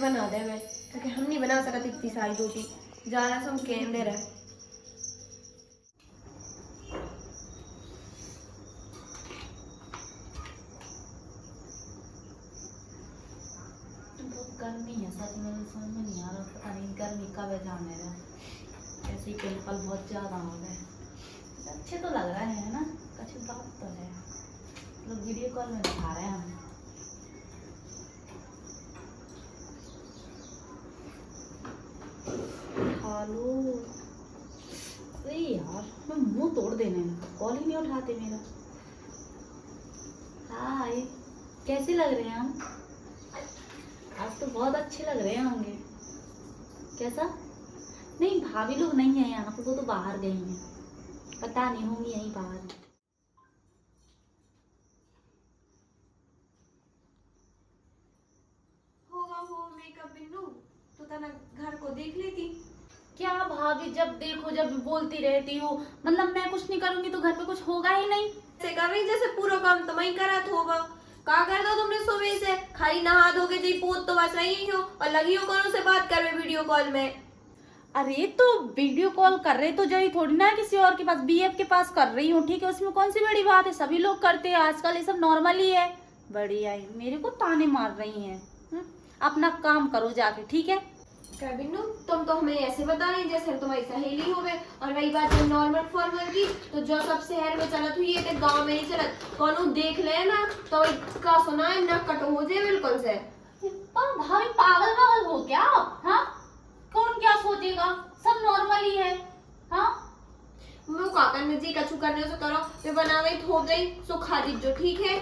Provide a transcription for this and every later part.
बना दे मैं, क्योंकि हम नहीं बना सकते इतनी सारी रोटी। जाना से हम केंद्र है। बहुत गर्मी है सच में, समझ में नहीं आ रहा, पता नहीं गर्मी कब है जाने रहा। ऐसे ही पिंपल बहुत ज्यादा हो गए। अच्छे तो लग रहे हैं ना, अच्छी बात तो है। लोग वीडियो कॉल में दिखा रहे हैं हम। हेलो, अरे यार मैं मुंह तोड़ देने लगा, कॉल ही नहीं उठाते मेरा। हाय, कैसे लग रहे हैं हम? आज तो बहुत अच्छे लग रहे होंगे। कैसा? नहीं, भाभी लोग नहीं है यहाँ पे, वो तो बाहर गई हैं, पता नहीं होंगी यहीं बाहर। होगा वो मेकअप बिन्नू, तो तना घर को देख लेती। क्या भाभी, जब देखो जब बोलती रहती हो, मतलब मैं कुछ नहीं करूंगी तो घर पे कुछ होगा ही नहीं। ऐसे कर रही जैसे पूरा काम तुम ही करा होगा। का कर दो तुमने सुबह से, खाली नहा धोके जी पोत तो बस रही हो और लगी हो कौन से बात कर रहे वीडियो कॉल में। अरे तो वीडियो कॉल कर रहे तो जाई थोड़ी ना किसी और के पास, बीएफ के पास कर रही हूँ, ठीक है, उसमें कौन सी बड़ी बात है, सभी लोग करते हैं आजकल, ये सब नॉर्मल ही है। बड़ी आई मेरे को ताने मार रही हैं। अपना काम करो जाके, ठीक है। क्या बिन्नू, तुम तो हमें ऐसे बता रही जैसे हम तुम्हारी सहेली हो गए। और रही बात जब नॉर्मल फॉर्मल की, तो जो सब शहर में चलत हुई है गांव में नहीं चलत। कौन देख ले ना तो का सुना है ना कट हो जाए बिल्कुल से। पर भाभी पागल पागल हो क्या आप? हाँ, कौन क्या सोचेगा, सब नॉर्मल ही है। हाँ, मैं का करने जी कछु करने से करो, मैं बना गई थोप गई सो खा दीजिए, ठीक है।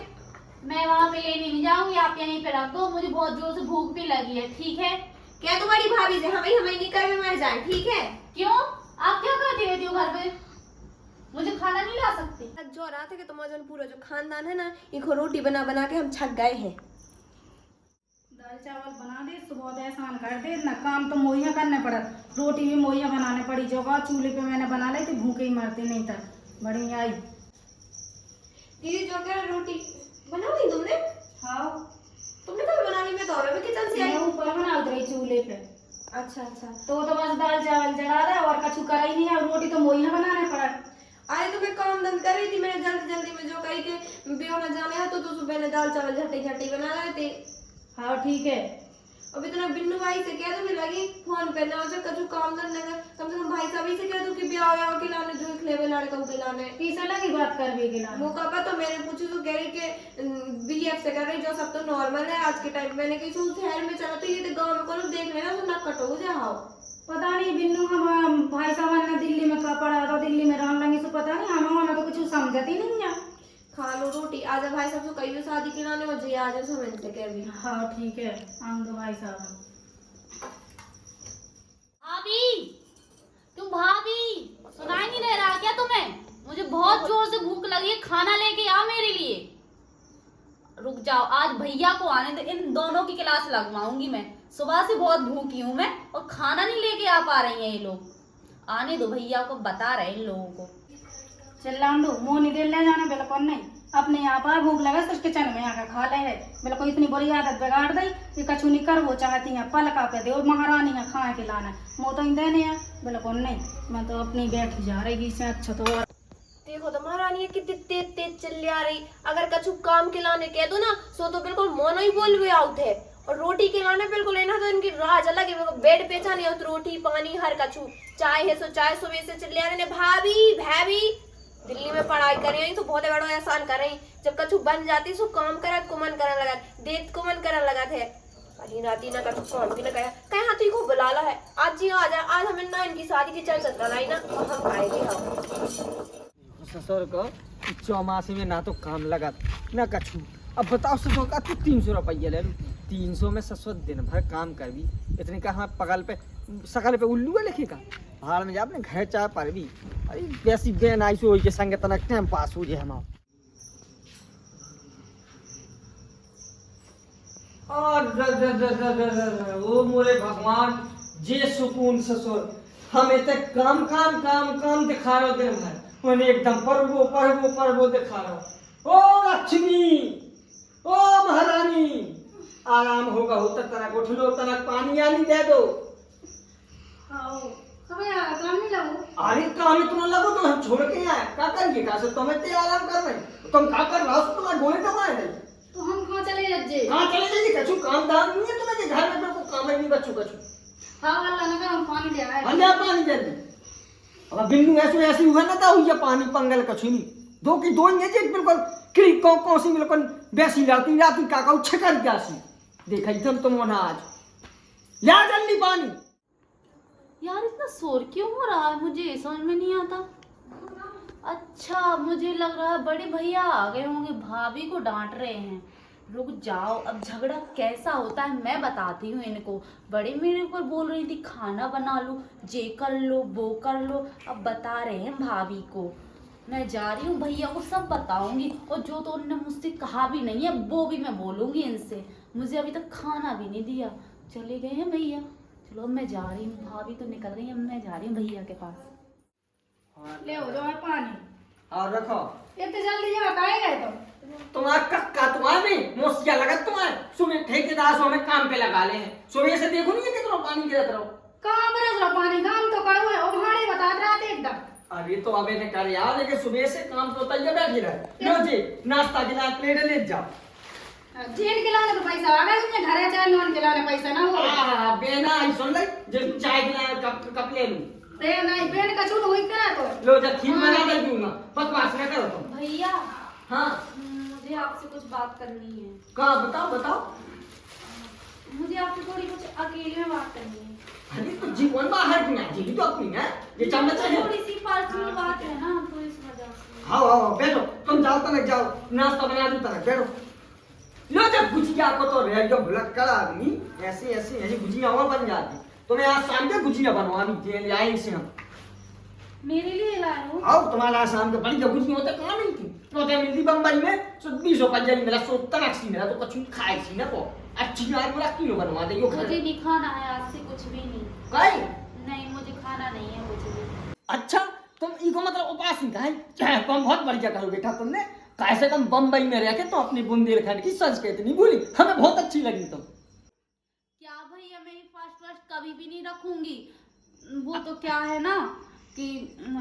मैं वहाँ पे लेने नहीं जाऊंगी, आप यहीं पे रख दो, मुझे बहुत जोर से भूख भी लगी है, ठीक है। क्या तुम्हारी भाभी से हमें हमें नहीं कर मर जाए, ठीक है। क्यों, आप क्या करती रहती हो घर पे, मुझे खाना नहीं ला सकती? जो रात है कि तुम्हारा जो पूरा जो खानदान है ना, इनको रोटी बना बना के हम छक गए हैं। दाल चावल बना दे, सुबह दे आसान कर दे ना, काम तो मोहिया करने पड़त, रोटी भी मोहिया बनाने पड़ी, जो चूल्हे पे मैंने बना ली थी, भूखे ही मरते नहीं था। बढ़िया आई दीदी जो कह रोटी बना ली तुमने? हाँ, तुमने कब बना ली? मैं तो अभी किचन से आई। मैं ऊपर बना रही चूल्हे पे, अच्छा अच्छा। तो बस दाल चावल चढ़ा दे और कछु करा ही नहीं है, रोटी तो मोहिया बनाने पड़त। आज तो मैं काम धंध कर रही थी, मैंने जल्दी जल्दी में जो कही के बेहोना जाने है तो सुबह ने दाल चावल झटी झटी बना रहे थे। हाँ ठीक है। अभी तो बिन्नू भाई से कह दो कि लगी फोन पे ना जो कछु काम धंध लगा, कम से कम भाई साहब ही से कह दो कि ब्याह व्याह के लाने जो खलेवे लड़का के लाने। किस लगी बात कर भी गिला वो कहा तो मैंने पूछी तो कह रही कि बीएफ से कर रही, जो सब तो नॉर्मल है आज के टाइम। मैंने कही शहर में चला तो ये तो गाँव में करो देख लेना तो ना कटो जाओ। पता नहीं बिन्नू, हम भाई साहब ने दिल्ली में का पढ़ा था, दिल्ली में रहने लगी, तो पता नहीं हमें वहां तो कुछ समझती नहीं है। खा लो रोटी, आजा भाई साहब तो कई भी शादी के लाने हो जी आजा समझते कह रही। हाँ ठीक है, आऊँ दो भाई साहब। भाभी, तुम भाभी, सुनाई नहीं दे रहा क्या तुम्हें? मुझे बहुत जोर से भूख लगी है, खाना लेके आओ मेरे लिए। रुक जाओ, आज भैया को आने दो, इन दोनों की क्लास लगवाऊंगी मैं। सुबह से बहुत भूखी हूँ मैं, और खाना नहीं लेके आ पा रही हैं ये लोग। आने दो भैया को, बता रहे इन लोगों को। चिल्लाऊं मुंह नहीं दिल ले जाना, बिल्कुल नहीं। अपने यहाँ पर भूख लगे तो किचन में आकर खा ले है, बिल्कुल इतनी बुरी आदत बिगाड़ दी कि कछु नहीं कर वो चाहती है पलका पे दे, और महारानी है खाए के लाना, मुँह तो देने है बिल्कुल नहीं। मैं तो अपनी बैठ जा रही से अच्छा तो। देखो तो महारानी कितनी तेज तेज चल आ रही। अगर कछु काम के लाने कह दो ना सो तो बिल्कुल मोनो ही बोल हुए आउट है, और रोटी के लाने बिल्कुल है ना तो इनकी राज अलग है। बेड पे नहीं हो तो रोटी पानी हर कछु, चाय है सो चाय, सुबह से चल आ रहे भाभी भाभी। दिल्ली में पढ़ाई कर रही तो बहुत बड़ा एहसान कर रही, जब कछु बन जाती सो काम करत को मन करने लगा, देख को मन करने लगा थे। अली राती ना कछु काम की ना कहे हाथी को बुलाला है, आज जी आ जा, आज हमें ना इनकी शादी की चर्चा कराई ना और हम खाएंगे। हम ससुर को चौमासी में ना तो काम लगा ना कछु। अब बताओ ससुर का तू 300 रुपया ले लूँ, 300 में ससुर दिन भर काम कर भी इतने का, हाँ पगल पे सकल पे उल्लू है लिखेगा, भाड़ में जा अपने घर चाय पर भी। अरे वैसी बेन आई सो के संग तनक टाइम पास हो जाए हमारा। और ओ मोरे भगवान जे सुकून ससुर, हम इतने काम काम काम काम दिखा रहे हो दिन भर, उन्हें एकदम परबो परबो परबो दिखा रहे हो। ओ लक्ष्मी, ओ महारानी, आराम होगा हो तक तरह उठ लो, तनक पानी आनी दे दो। आओ कब यार काम नहीं लगो। अरे काम इतना लगो तो हम छोड़ के आए, क्या करिए का से तुम्हें ते आराम कर रहे, तुम क्या कर रहा हो, तुम्हारे गोले कमाए नहीं। तो हम कहाँ चले जाजे। कहाँ चले जाइए, कछु काम धाम नहीं है तुम्हें, घर में बिल्कुल काम ही नहीं बच्चों कछु। हाँ अल्लाह ना कर हम पानी ले आए। अल्लाह पानी दे दे। अब बिंदु ऐसे ऐसे हुआ ना था, ये पानी पंगल कछु नहीं, दो की दो ही है बिल्कुल क्री कौन सी बिल्कुल वैसी राती राती काका छकर जासी देखा तुम ना आज ला जल्दी पानी। यार इतना शोर क्यों हो रहा है, मुझे ये समझ में नहीं आता। अच्छा मुझे लग रहा है बड़े भैया आ गए होंगे, भाभी को डांट रहे हैं। रुक जाओ, अब झगड़ा कैसा होता है मैं बताती हूँ इनको। बड़े मेरे ऊपर बोल रही थी खाना बना लो, ये कर लो वो कर लो, अब बता रहे हैं भाभी को। मैं जा रही हूँ, भैया को सब बताऊंगी, और जो तो उन्होंने मुझसे कहा भी नहीं है वो भी मैं बोलूंगी इनसे। मुझे अभी तक खाना भी नहीं दिया, चले गए हैं भैया। चलो मैं जा रही हूँ, भाभी तो निकल रही है, मैं जा रही हूँ भैया के पास। ले हो जाओ पानी। और रखो इतने जल्दी यहाँ काहे गए तुम। तुम्हारा कक्का तुम्हारे मोसिया लगा तुम्हारे, सुबह ठेकेदार सो हमें काम पे लगा ले हैं, सुबह से देखो नहीं है कितना पानी गिरत रहो। कहाँ बरस रहा पानी, काम तो करो है और भाड़े बता रहा थे एकदम। अरे तो अबे ने कर यार, लेकिन सुबह से काम तो तैयार बैठी रहे। लो जी नाश्ता गिला प्लेट ले जाओ। जेल खिलाने तो पैसा आ गया तुमने, घर है चाय नॉन खिलाने पैसा ना हो। हां बेना आई सुन ले, जो चाय गिला कप ले लूं। बे नहीं बेन का चूल हुई करा तो। लो जब खीर बना दे दूंगा, बकवास ना करो तुम। भैया हां मुझे आपसे कुछ बात करनी है। कहां बताओ बताओ। मुझे आपसे थोड़ी कुछ अकेले में बात करनी है। अरे तो जीवन बाहर की ना जी तो अपनी है, ये चम्मच है। थोड़ी सी पर्सनल बात है ना, तो इस वजह से। हाँ हाँ बैठो, तुम जाओ तक जाओ, नाश्ता बना दूं तक बैठो। लो जब गुजिया को तो रह गया भुलक्कड़ आदमी, ऐसे ऐसे ऐसी गुजिया और बन जाती। तुम्हें आज शाम के गुजिया बनवानी जेल आए से हम। मेरे लिए लाए हो? आओ तुम्हारा शाम के बड़ी गुजिया होते कहाँ मिलती, तो क्या मिलती बम्बई में 250 मिला, 70 80 मिला, तो कछु खाए सी ना को अच्छी आज पूरा किलो बनवा दे यो घर। मुझे नहीं खाना है आज से कुछ भी नहीं। काई नहीं मुझे खाना नहीं है कुछ भी। अच्छा तुम इको मतलब उपास नहीं है, चाहे तुम बहुत बढ़िया करो बेटा, तुमने कैसे तुम बम्बई में रह के तो अपनी बुंदेलखंड की संस्कृति नहीं भूली, हमें बहुत अच्छी लगी तुम। क्या भैया मेरी फर्स्ट कभी भी नहीं रखूंगी। वो तो क्या है ना कि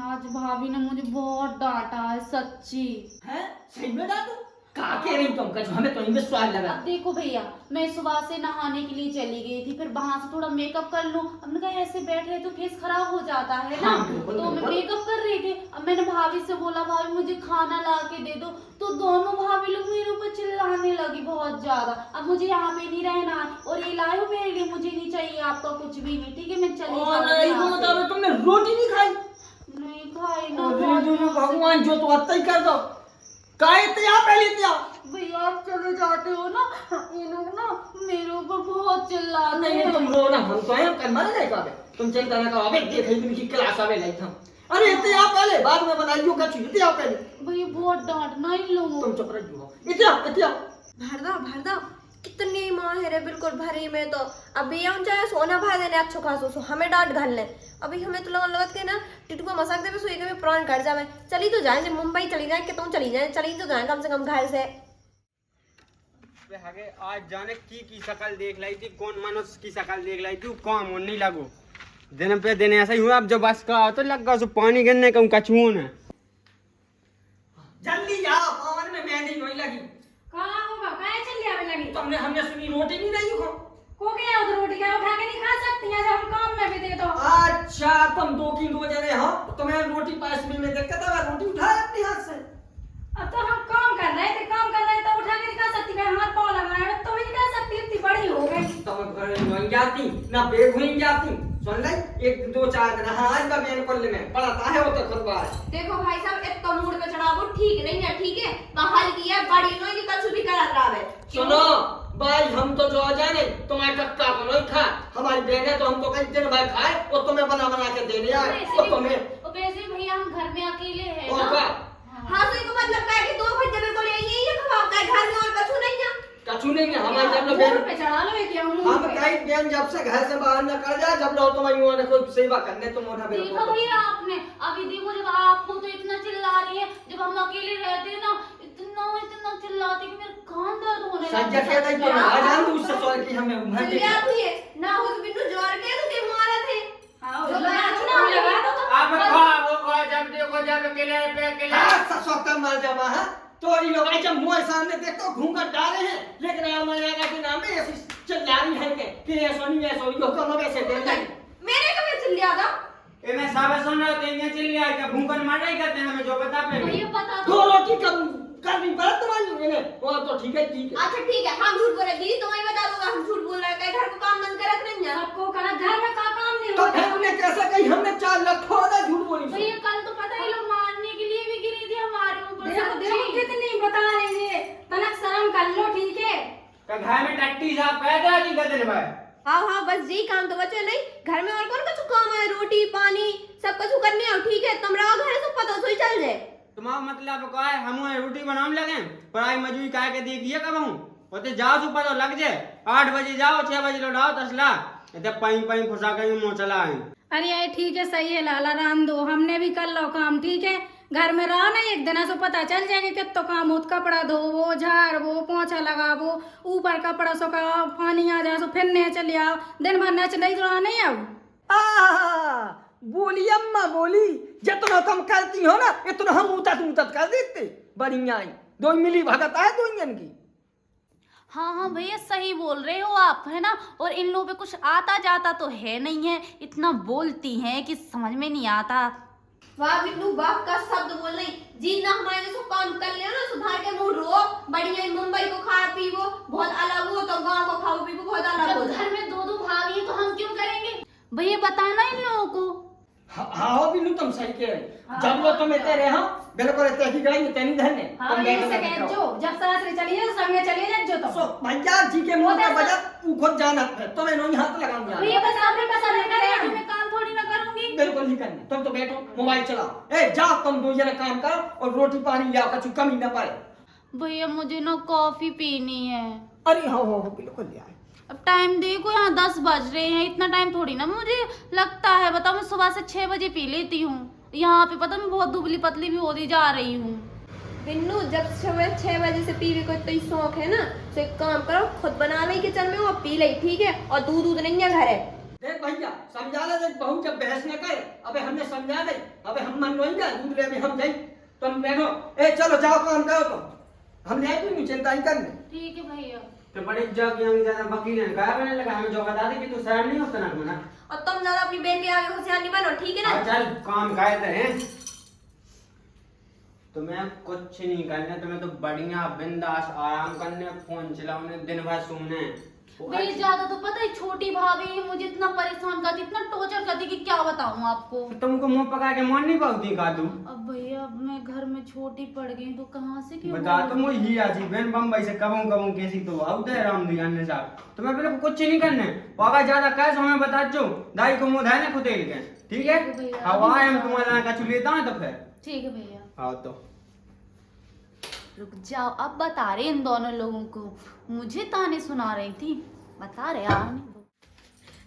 आज भाभी ने मुझे बहुत डांटा है सच्ची। हैं सही में डांटो, कहा कह रही तुम कछु, हमें तो इनमें स्वाद लगा। अब देखो भैया, मैं सुबह से नहाने के लिए चली गई थी, फिर वहां से थोड़ा मेकअप कर लूं। हमने कहा ऐसे बैठे तो फेस खराब हो जाता है ना। हाँ, बिल्कुल, तो मैं बिल्कुल। मेकअप कर रही थी। अब मैंने भाभी से बोला भाभी मुझे खाना ला के दे दो, तो दोनों भाभी लोग मेरे ऊपर चिल्लाने लगी बहुत ज्यादा। अब मुझे यहाँ पे नहीं रहना है, और ये लाए हो मेरे लिए, मुझे नहीं चाहिए आपका कुछ भी नहीं, ठीक है मैं चली नहीं जाऊंगी। मतलब तुमने रोटी नहीं खाई? नहीं खाई ना। अरे भगवान जो तो अत्ता ही कर दो, काय त्या पहले त्या। भैया आप चले जाते हो ना, ये लोग ना मेरे ऊपर बहुत चिल्लाते नहीं हैं। तुम रो ना, हम तो हैं कर मर जाएगा बे, तुम चिंता ना करो, अबे देख ही की क्लास आवे लाई था। अरे त्या पहले बाद में बनाइयो कछु, त्या पहले। भैया बहुत डांटना इन लोगों तुम को। चुप रहियो, इत्या इत्या भरदा कितनी माहिर है बिल्कुल भरी में तो। अभी हम चाहे सोना भाई देने अच्छो खासो सो हमें डांट घाल ले। अभी हमें तो लगत के ना टिटको मसाक देवे सोई के प्राण कट जावे। चली तो जाए, जब मुंबई चली जाए कि तुम चली तो जाए कम से कम घर से। आगे आज जाने की शकल देख लाई थी, कौन मनुष्य की शकल देख लाई थी, काम नहीं लगो। दिन पे दिन ऐसा ही हुआ, अब जब बस का तो लग गया सो पानी गिरने का कछुओं ने। जल्दी जाओ, पवन में मेहंदी नहीं लगी। कहाँ होगा काहे चल आवे लगी। तुमने हमने सुनी रोटी नहीं रही हो। को गया उधर रोटी क्या उठा के नहीं खा सकती है, जब हम काम में भी दे दो। अच्छा तुम दो की दो जने हो, तुम्हें रोटी पास में दिक्कत है, रोटी उठाए अपने हाथ से। अब तो हम काम कर रहे थे, काम कर रहे थे, उठा के नहीं खा सकती, कहीं हाथ पाँव लगाए तो भी नहीं खा सकती, इतनी बड़ी हो गई। तुम घर नहीं जाती ना बेग हुई जाती, सुन ले एक दो चार दिन आज का मैंने कोल्ले में पढ़ाता है वो तो खुद बात। देखो भाई साहब एक तो मूड पे चढ़ा वो ठीक नहीं है, ठीक है बहाल किया बड़ी नो की कछु भी कर रहा है। सुनो भाई, हम तो जो जाने तुम्हारे कक्का को नहीं खा, हमारी बहन है तो हम तो कई दिन भाई खाए और तुम्हें बना बना के देने आए और तुम्हें। वैसे भैया हम घर में अकेले हैं और ना। क्या हाँ तो इसको मतलब क्या है कि 2 घंटे में बोले यही खवाओ का घर में और कछु नहीं है। कछु नहीं है हमारे जब लोग जोर पे चढ़ा लो एक हम हम कई बहन जब से घर से बाहर न कर जाए, जब लोग तुम्हारी उन्होंने कोई सेवा करने तुम उठा देखो भैया आपने अभी देखो, जब आपको तो इतना चिल्ला रही है, जब हम अकेले रहते हैं ना इतना चिल्लाती कि मेरे कान दर्द होने लग सज्जा कह रही तो आ जान तू उससे सॉरी की हमें उम्र दे चिल्लिया हुई है ना हो तो बिन्नू जोर के तो के मारा थे हाँ जो लगा लगा लगा तो अब खा वो खा जब देखो जब अकेले पे अकेले हां ससोता मार जावा है तो ये लोग आज मुंह सामने देखो घूंघट डाले हैं लेकिन हमारे आगे के नाम में ऐसी चिल्ला रही है कि ये सोनी है सो यो कम वैसे दे दे मेरे को भी चिल्लिया था ए मैं सब सुन रहा हूं ये चिल्लिया क्या भूकन मार नहीं करते हमें जो बता पे भैया बता दो दो रोटी कम करनी पड़ा तुम्हारी ने वो तो ठीक है अच्छा ठीक है हम झूठ बोल रहे दीदी तुम्हें बता दूंगा हम झूठ बोल रहे हैं कहीं घर को काम बंद करत नहीं है सबको करा घर में का काम नहीं तो होता हमने कैसा कही हमने 4 लाख थोड़ा झूठ बोली भैया कल तो पता ही लोग मारने के लिए भी गिरी थी हमारे ऊपर देखो देखो सच्ची। कितनी बता रही है तनक शर्म कर लो ठीक है का घर में टट्टी साहब पैदा जी गदन भाई हाँ हाँ बस जी काम तो बचे नहीं घर में और कौन कुछ काम है रोटी पानी सब कुछ करने आओ ठीक है तुम रहो घर सब पता सोई चल जाए तुम्हारा मतलब का है हम रोटी बनाने लगे पढ़ाई मजदूरी काहे के देखिए कब हूं ओते जाओ तो पता लग जाए 8 बजे जाओ 6 बजे लौटाओ तसला इते पाई पाई फुसा के मुंह चला है अरे यार ठीक है सही है लाला राम दो हमने भी कर लो काम ठीक है घर में रहो ना एक दिन ऐसा पता चल जाएगा कि तो काम हो कपड़ा धोवो झाड़वो पोछा लगावो ऊपर कपड़ा सुखाओ पानी आ जाओ फिर ने चले आओ दिन भर नच नहीं जुड़ा नहीं आओ बोली अम्मा बोली जितना कम करती हो ना इतना हम उतत कर देते बढ़िया ही दो मिली भगत है दो की हाँ भैया सही बोल रहे हो आप है ना और इन लोगों पे कुछ आता जाता तो है नहीं है इतना बोलती हैं कि समझ में नहीं आता वाह बिन्नू बाप का शब्द बोल नहीं जी ना हमारे जैसे काम कर ले ना सुधार के मूड रो बढ़िया मुंबई को खा पीवो बहुत अलग हो तो गांव को खाओ पीवो बहुत अलग हो जब घर में दो भाभी है तो हम क्यों करेंगे भैया बताना इन लोगों को हाँ बिन्नू तुम सही कह रहे जब वो तुम्हें तेरे हाँ बिल्कुल तेरी गई तेरी धरने हाँ ये से कह जो जब सासरे चलिए तो संगे चलिए जो तो सो भैया जी के मुंह पे बजा तू खुद जाना है तुम्हें नहीं हाथ लगाऊंगा भैया बस आपने पसंद नहीं करे मैं काम थोड़ी ना करूंगी बिल्कुल नहीं करना तुम तो बैठो मोबाइल चलाओ ए जाओ तुम दो जने काम करो और रोटी पानी लाओ कछु कमी ना पाए भैया मुझे ना कॉफी पीनी है अरे हाँ बिल्कुल यार अब टाइम देखो यहाँ 10 बज रहे हैं इतना टाइम थोड़ी ना मुझे लगता है बताओ मैं सुबह से 6 बजे पी लेती हूँ यहाँ पे पता मैं बहुत दुबली पतली भी होती जा रही हूँ बिन्नू जब सुबह 6 बजे से पीवे को तो शौक है ना तो एक काम करो खुद बना ले किचन में और पी ले ठीक है और दूध नहीं है घर है देख भैया समझा ले देख बहू जब बहस न करे अबे हमने समझा दे अबे हम मन नहीं गए दूध ले अभी हम जाई तुम बैठो ए चलो जाओ काम करो तुम हम ले नहीं चिंता ही करने ठीक है भैया तो बड़े जग यंग ज्यादा वकील है काहे बनने लगा हमें जो बता दे कि तू शर्म नहीं होता ना मना और तुम ज्यादा अपनी बहन के आगे होशियार नहीं बनो ठीक है ना चल काम काहे हैं तुम्हें कुछ नहीं करना तुम्हें तो बढ़िया बिंदास आराम करने फोन चलाने दिन भर सोने मेरी ज्यादा तो पता है छोटी भाभी है मुझे इतना परेशान करती इतना टॉर्चर करती कि क्या बताऊं आपको तुमको मुंह पका के मान नहीं पाती का तू अब भैया अब मैं घर में छोटी पड़ गई तो कहाँ से क्यों बता तो मुझे ही आजी बहन बम्बई से कबों कैसी तो आउते है राम दियाने साहब तुम्हें बिल्कुल कुछ नहीं करने पापा ज्यादा कैसे हमें बता जो दाई को मुंह धाने खुदेल के ठीक है हवा हम तुम्हारा का चुलेता है तो फिर ठीक है भैया हाँ तो रुक जाओ अब बता रहे इन दोनों लोगों को मुझे ताने सुना रही थी बता रहे आने दो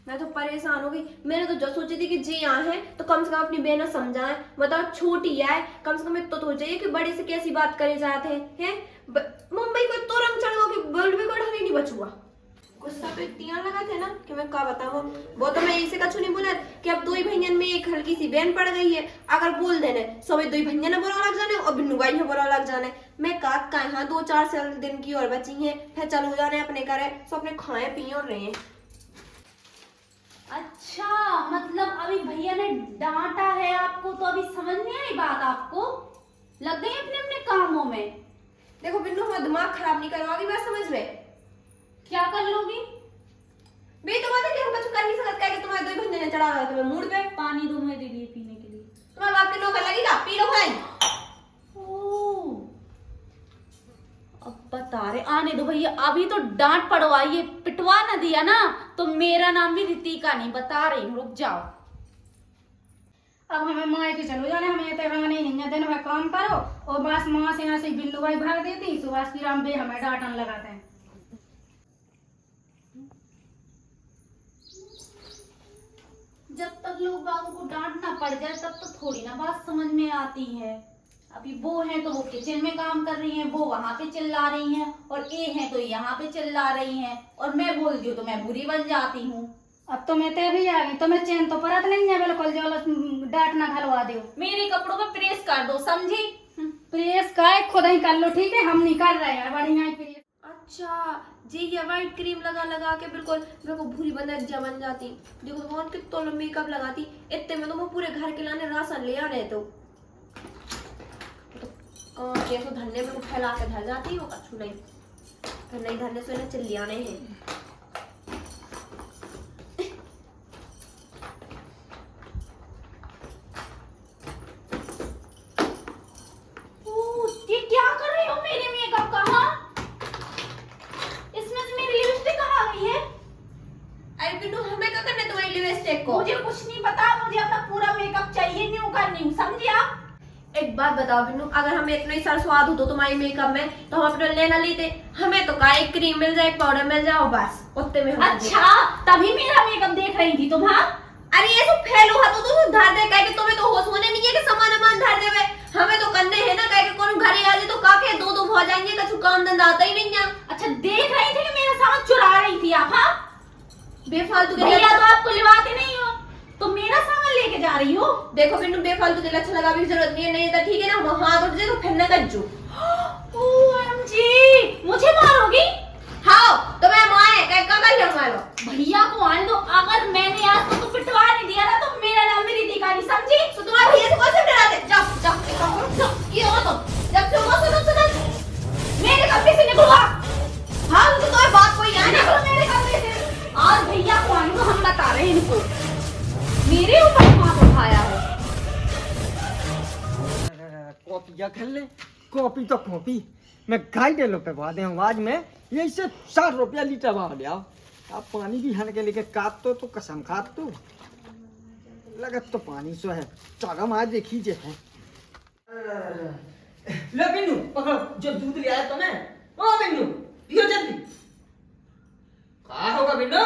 मैं तो परेशान हो गई मैंने तो जो सोची थी कि जी यहाँ है तो कम से कम अपनी बहन समझाए बताओ छोटी है कम से कम तो सोचिए कि बड़ी से कैसी बात करे जाते हैं मुंबई को तो रंग चढ़ कि वर्ल्ड में कोई ढंग नहीं बचुआ गुस्सा तो इतना लगा थे ना कि मैं क्या बताऊँ वो तो मैं इसे कछु नहीं बोला कि अब 2 ही भैयन में एक हल्की सी बहन पड़ गई है अगर बोल देने सो 2 ही भैया बुरा लग जाने और बिन्नू भाई बुरा लग जाने मैं काट का यहाँ 2-4 साल दिन की और बची है फिर चलो जाने अपने करे सो अपने खाए पिए और रहे हैं अच्छा मतलब अभी भैया ने डांटा है आपको तो अभी समझ नहीं आई बात आपको लग गई अपने अपने कामों में देखो बिन्नू हमारा दिमाग खराब नहीं करवाओगी बात समझ में क्या कर लोगी बे तो बात है कि हम कुछ कर नहीं सकते कि तुम्हारे 2 बंदे ने चढ़ा रहा तुम्हें मूड पे पानी दो मैं दे दिए पीने के लिए तुम्हारे बाप के नौकर लगेगा पी लो भाई ओह अब बता रहे आने दो भैया अभी तो डांट पड़वाइए पिटवा ना दिया ना तो मेरा नाम भी रितिका नहीं बता रही हूँ रुक जाओ अब हमें माँ के चलो जाने हमें तो रहने नहीं है दिन भर काम करो और बस माँ से यहाँ से बिल्लू भाई भर देती सुभाष की राम बे हमें डांटन लगाते हैं जब तक लोग बाबू को डांट ना पड़ जाए तब तो थोड़ी ना बात समझ में आती है अभी वो हैं तो वो किचन में काम कर रही हैं, वो वहां पे चिल्ला रही हैं, और ये हैं तो यहाँ पे चिल्ला रही हैं, और मैं बोलती हूँ तो मैं बुरी बन जाती हूँ। अब तो मैं ते भी आ गई, तो मैं चैन तो परत नहीं है बिल्कुल, जो डांट ना घलवा दो। मेरे कपड़ों पे प्रेस कर दो, समझी? प्रेस का है, खुद ही कर लो, ठीक है, हम नहीं कर रहे हैं बढ़िया ही प्रेस। अच्छा जी, ये वाइट क्रीम लगा लगा के बिल्कुल मेरे को भूरी बंदर जमन जाती। देखो तो बहुत कितना लोग मेकअप लगाती, इतने में तो मैं पूरे घर के लाने राशन ले आने तो कैसे धरने में फैला के धर जाती हो, कछु नहीं फिर नहीं धरने से ना चिल्ली आने हैं। ये क्या कर रही हो मेरे मेकअप का? हाँ, इसमें से मेरी लिपस्टिक कहाँ गई है? अरे बिन्नू, हमें क्या करना है तुम्हारी लिपस्टिक को? मुझे कुछ नहीं पता, मुझे अपना पूरा मेकअप चाहिए, न्यू का न्यू, समझी आप? एक बात बताओ बिन्नू, अगर हमें इतना ही सारा स्वाद हो तो तुम्हारी मेकअप में, तो हम अपना लेना लेते। हमें तो का एक क्रीम मिल जाए, एक पाउडर मिल जाओ, बस उतने में हम अच्छा, तभी मेरा मेकअप देख रही थी तुम? हाँ, अरे ये तो फैलो हाथों तो धर दे, कहे कि तुम्हें तो होश होने नहीं है कि सामान सामान धर देवे। हमें तो करने है ना, कहे कि कौन घरे आ जाए तो काके दो दो हो जाएंगे, कछु काम धंधा आता ही नहीं है। अच्छा, देख रही थी कि मेरा सामान चुरा रही थी आप? हाँ, बेफालतू के भैया तो आपको लिवाते नहीं हो, तो मेरा सामान लेके जा रही हो? देखो बिन्नू, बेफालतू के लच्छा लगा भी जरूरत नहीं है, नहीं तो ठीक है ना, वहां उठ जाए तो फिर न गज्जू। OMG, मुझे मारोगी? हाँ तो मैं माए कहे का कर लूंगा लो। भैया को आने दो, अगर मैंने आज तो पिटवा नहीं दिया ना तो मेरा नाम मेरी दिखानी, समझी? तो तुम्हारे भैया से कैसे डराते? जाओ जाओ एक काम करो, जाओ ये हो तो जब सुनो मेरे कमरे से निकलो आप। हाँ तो तुम्हारी बात कोई है ना। निकलो मेरे कमरे से। आज भैया को आने दो, हम बता रहे हैं इनको, मेरे ऊपर हाथ उठाया है। कॉपी खेल ले, कॉपी तो कॉपी, मैं गाई डेलो पे बहा दे हूँ आज मैं, यही से 60 रुपया लीटर बहा ले आओ। आप पानी भी हन के लेके काट तो कसम खात तो लगत तो पानी सो है, चलो आज देखी जे है। ले बिन्नू पकड़ो, जो दूध ले आया तुम्हें, ओ बिन्नू पियो जल्दी। कहा होगा बिन्नू?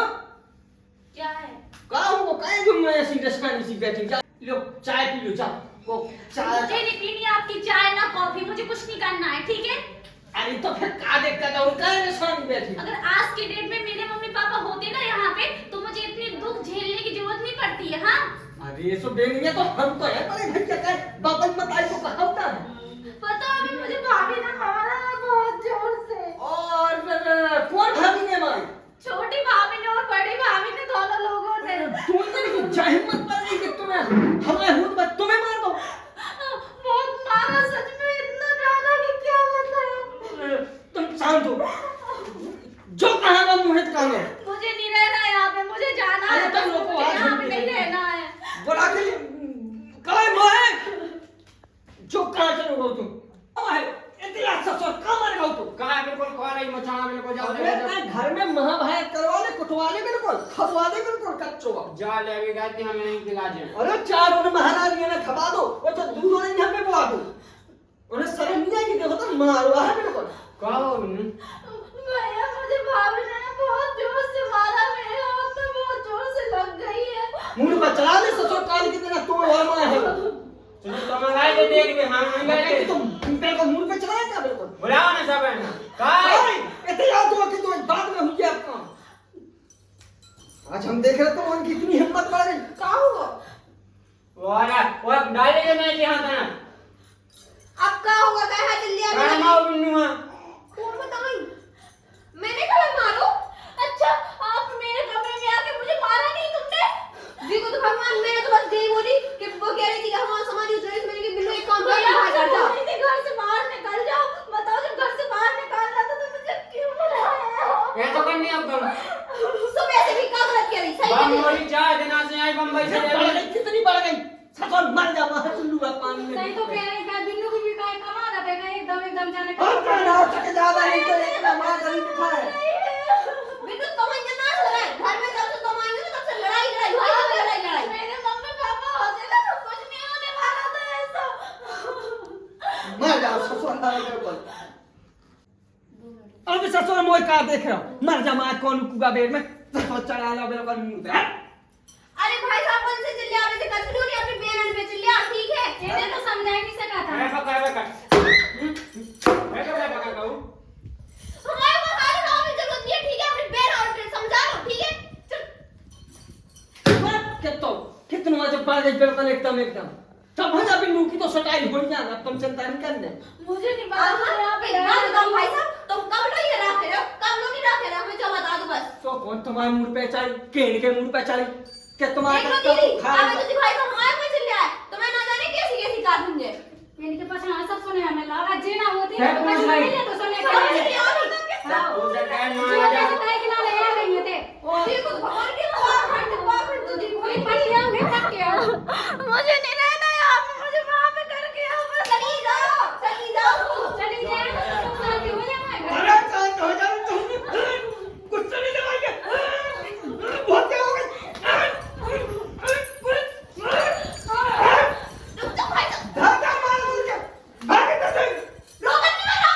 क्या है? कहा होगा, काहे जो मैं ऐसी रेस्टोरेंट में सी बैठी, जा लो चाय पी लो, जाओ वो चाय। मुझे नहीं पीनी आपकी चाय ना कॉफी, मुझे कुछ नहीं करना है, ठीक है? अरे तो फिर का देखता था, उनका रेस्टोरेंट में बैठी। अगर आज के डेट में मेरे मम्मी पापा होते ना यहाँ पे, तो मुझे इतनी दुख झेलने की जरूरत नहीं पड़ती है। हाँ, अरे ये सब बेनिया तो हम तो है, बड़े भैया का बाबा बताई तो कहा होता है। पता अभी मुझे भाभी ने मारा है बहुत जोर से। और कौन भाभी ने मारी? छोटी भाभी ने और बड़ी भाभी ने, दोनों लोगों ने। तुमने की क्या हिम्मत पड़ गई कि तुम्हें हमारे हुद में तुम्हें मार दो? बहुत मारा, सच में इतना ज्यादा कि क्या बताऊं। तुम शांत हो, जो कहांगा मुझे कहांगा। मुझे नहीं रहना यहाँ पे, मुझे जाना है, अरे तुम लोगों को मुझे आज यहाँ हम पे नहीं रहना है। बोला के काय मारे, जो कहां से हो तुम? ओए इतना ससुर का मार गाओ तुम? कहा बिल्कुल कॉल आई मचाना बिल्कुल जाओ अरे मैं घर में महाभारत करवा ले, कुटवा ले बिल्कुल, खपवा दे बिल्कुल कच्चो। जा ले अभी गाती हमें नहीं खिला दे। अरे चारों ने महाराज ने खपा दो, वो तो दूध नहीं हमें बुआ दो, उन्हें शर्म नहीं आएगी, देखो तो मारवा है बिल्कुल। कहो भैया, मुझे भाभी ने ना बहुत जोर से मारा, मेरे हाथ में बहुत जोर से लग गई है। मुंह पर चला ले ससुर काल की तरह, तो और मां है तुम तुम्हारा के देख भी हम नहीं बैठे। तुम बिल्कुल मुंह पे चलाए क्या बिल्कुल? बुलाओ ना सब है ना काय इतने याद हो कि तो बाद में हुई आपका। आज हम देख रहे तो उनकी इतनी हिम्मत बढ़ गई। क्या हुआ? वो डाले के नहीं यहाँ था अब क्या हुआ? कहा जल्दी आ काय माओ बिन्नू कौन बताई? मैंने कहा मारो। अच्छा, आप मेरे कमरे में आके मुझे मारा नहीं तुमने? देखो तो भगवान, मैंने तो बस यही बोली कि वो कह रही थी कि हमारा सामान यूज है, मैंने कि बिल्लू एक काम कर, भैया, बाहर कर जा। मुझे घर से बाहर निकल जाओ। बताओ, जब घर से बाहर निकालना था तो मुझे क्यों बुलाया? ये तो करनी अब तुम सुबह से भी काम गलत करी, सही बम नहीं। वाली चाय देना से आई बम्बई से बढ़ गई, कितनी बढ़ गई, ससुर मर जा वहां चुल्लू का पानी में। सही तो कह रहे हैं, बिन्नू की भी काय कमा रहा है, एकदम जाने और कहना चक ज्यादा नहीं तो एक मां गरीब दिखा है। बिल्लू तुम इंजन ना चलाए, घर में जब से तुम आएंगे ना तब से लड़ाई लड़ाई। मेरे मम्मी पापा होते ना तो कुछ नहीं होने वाला था ऐसा। मर जा ससुर हमारे बिल्कुल। अब ससुर मोय का देख रहा हूं, मर जा मां कौन कुआ बेर में ससुर चढ़ा लो बिल्कुल मुंह पे। अरे भाई साहब, कौन से चिल्ला रहे थे? कचरू नहीं, अपनी बहन पे चिल्ला, ठीक है? इन्हें तो समझा ही नहीं सका था। ऐसा कहवे तो कितना जब बात है बिल्कुल एकदम तब हो जा बिन्नू की तो सटाई हो जाना अपन चिंता नहीं करने। मुझे नहीं पता यहाँ पे बात बताओ भाई साहब, तुम कब लोग ये रखे रहे हो, कब लोग ये रखे रहे हो, मुझे बता दो बस। तो कौन तुम्हारे मुंह पे चढ़ी केन के मुंह पे चढ़ी क्या तुम्हारा देख लो तो दीदी, खा आगे तो भाई साहब हमारे पे चल रहा है, तुम्हें ना जाने कैसी कैसी काटूं ये। इनके पास हाँ सब सुने हमें लाला जी ना होती है, तो पूछ कछु नहीं। नहीं है तो सुने समझ के नहीं आ रही। तो जगह जो मार जा जैसे ताई के नाले आ रही होते देखो तो भगवान के पाखंड तो देखो कोई पटिया में फट गया मुझे नहीं रहना यहाँ पे, मुझे वहाँ पे करके आओ बस। चली जाओ, चली जाओ। चली जाए तो तुम शांति हो जाए घर अरे शांत हो जा तुम कुछ नहीं लगाएंगे बहुत क्या हो गया रुक जाओ भाई साहब, धागा मार मुझे भाग इधर से रोकन नहीं बना।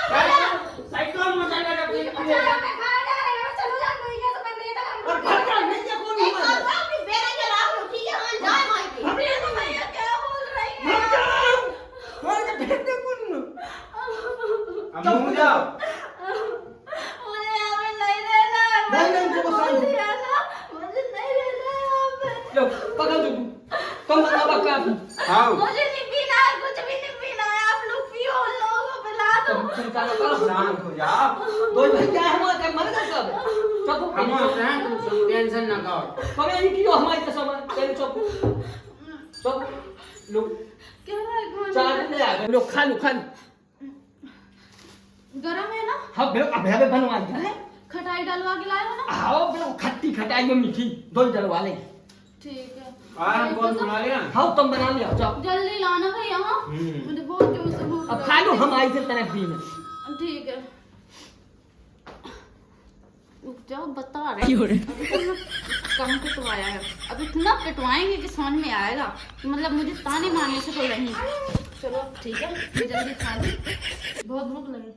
साइकिल में चला जा चलो मैं खा जा रहे हो चलो जा कोई ये तो बंद ये और तो घर का नहीं है कौन एक हुआ बार अपनी बेरा के राख लो, ठीक है, हम जाए मायके। अभी ये तो भैया क्या बोल रही है? मत जाओ और के भेज दे कौन अब मुंह जाओ। मुझे यहाँ पे नहीं रहना है। नहीं, देखो शांत। मुझे रहना, मुझे नहीं रहना है यहाँ पे। लो पकड़ दो तुम बता बक्का आओ मुझे नहीं पीना है, कुछ भी नहीं पीना है, आप लोग पियो, उन लोगों को पिला दो। तुम चिंता न करो शांत हो जाओ। दो भैया हम के मर गए सब चुप हम शांत हो, तुम टेंशन ना करो। कमे नहीं कियो हमारे के समय तेरे चुप चुप लोग क्या है खाने चार ले आ गए लोग खा लो गरम है ना? हाँ बेलो अब है बनवा दिया खटाई डलवा के लाए हो ना? आओ बेलो खट्टी खटाई में मीठी दो डलवा ले ठीक है। आराम कौन बुला लिया? हाँ तुम बना लिया जाओ जल्दी लाना भैया। हाँ मुझे बहुत जोर से भूख अब लगी। खा लो हम आई थे तेरे भी में ठीक है। रुक जाओ बता रहे कम पिटवाया है, अब इतना पिटवाएंगे कि समझ में आएगा कि मतलब मुझे ताने मारने से कोई नहीं। चलो ठीक है, मैं जल्दी खा लूं, बहुत भूख लगी।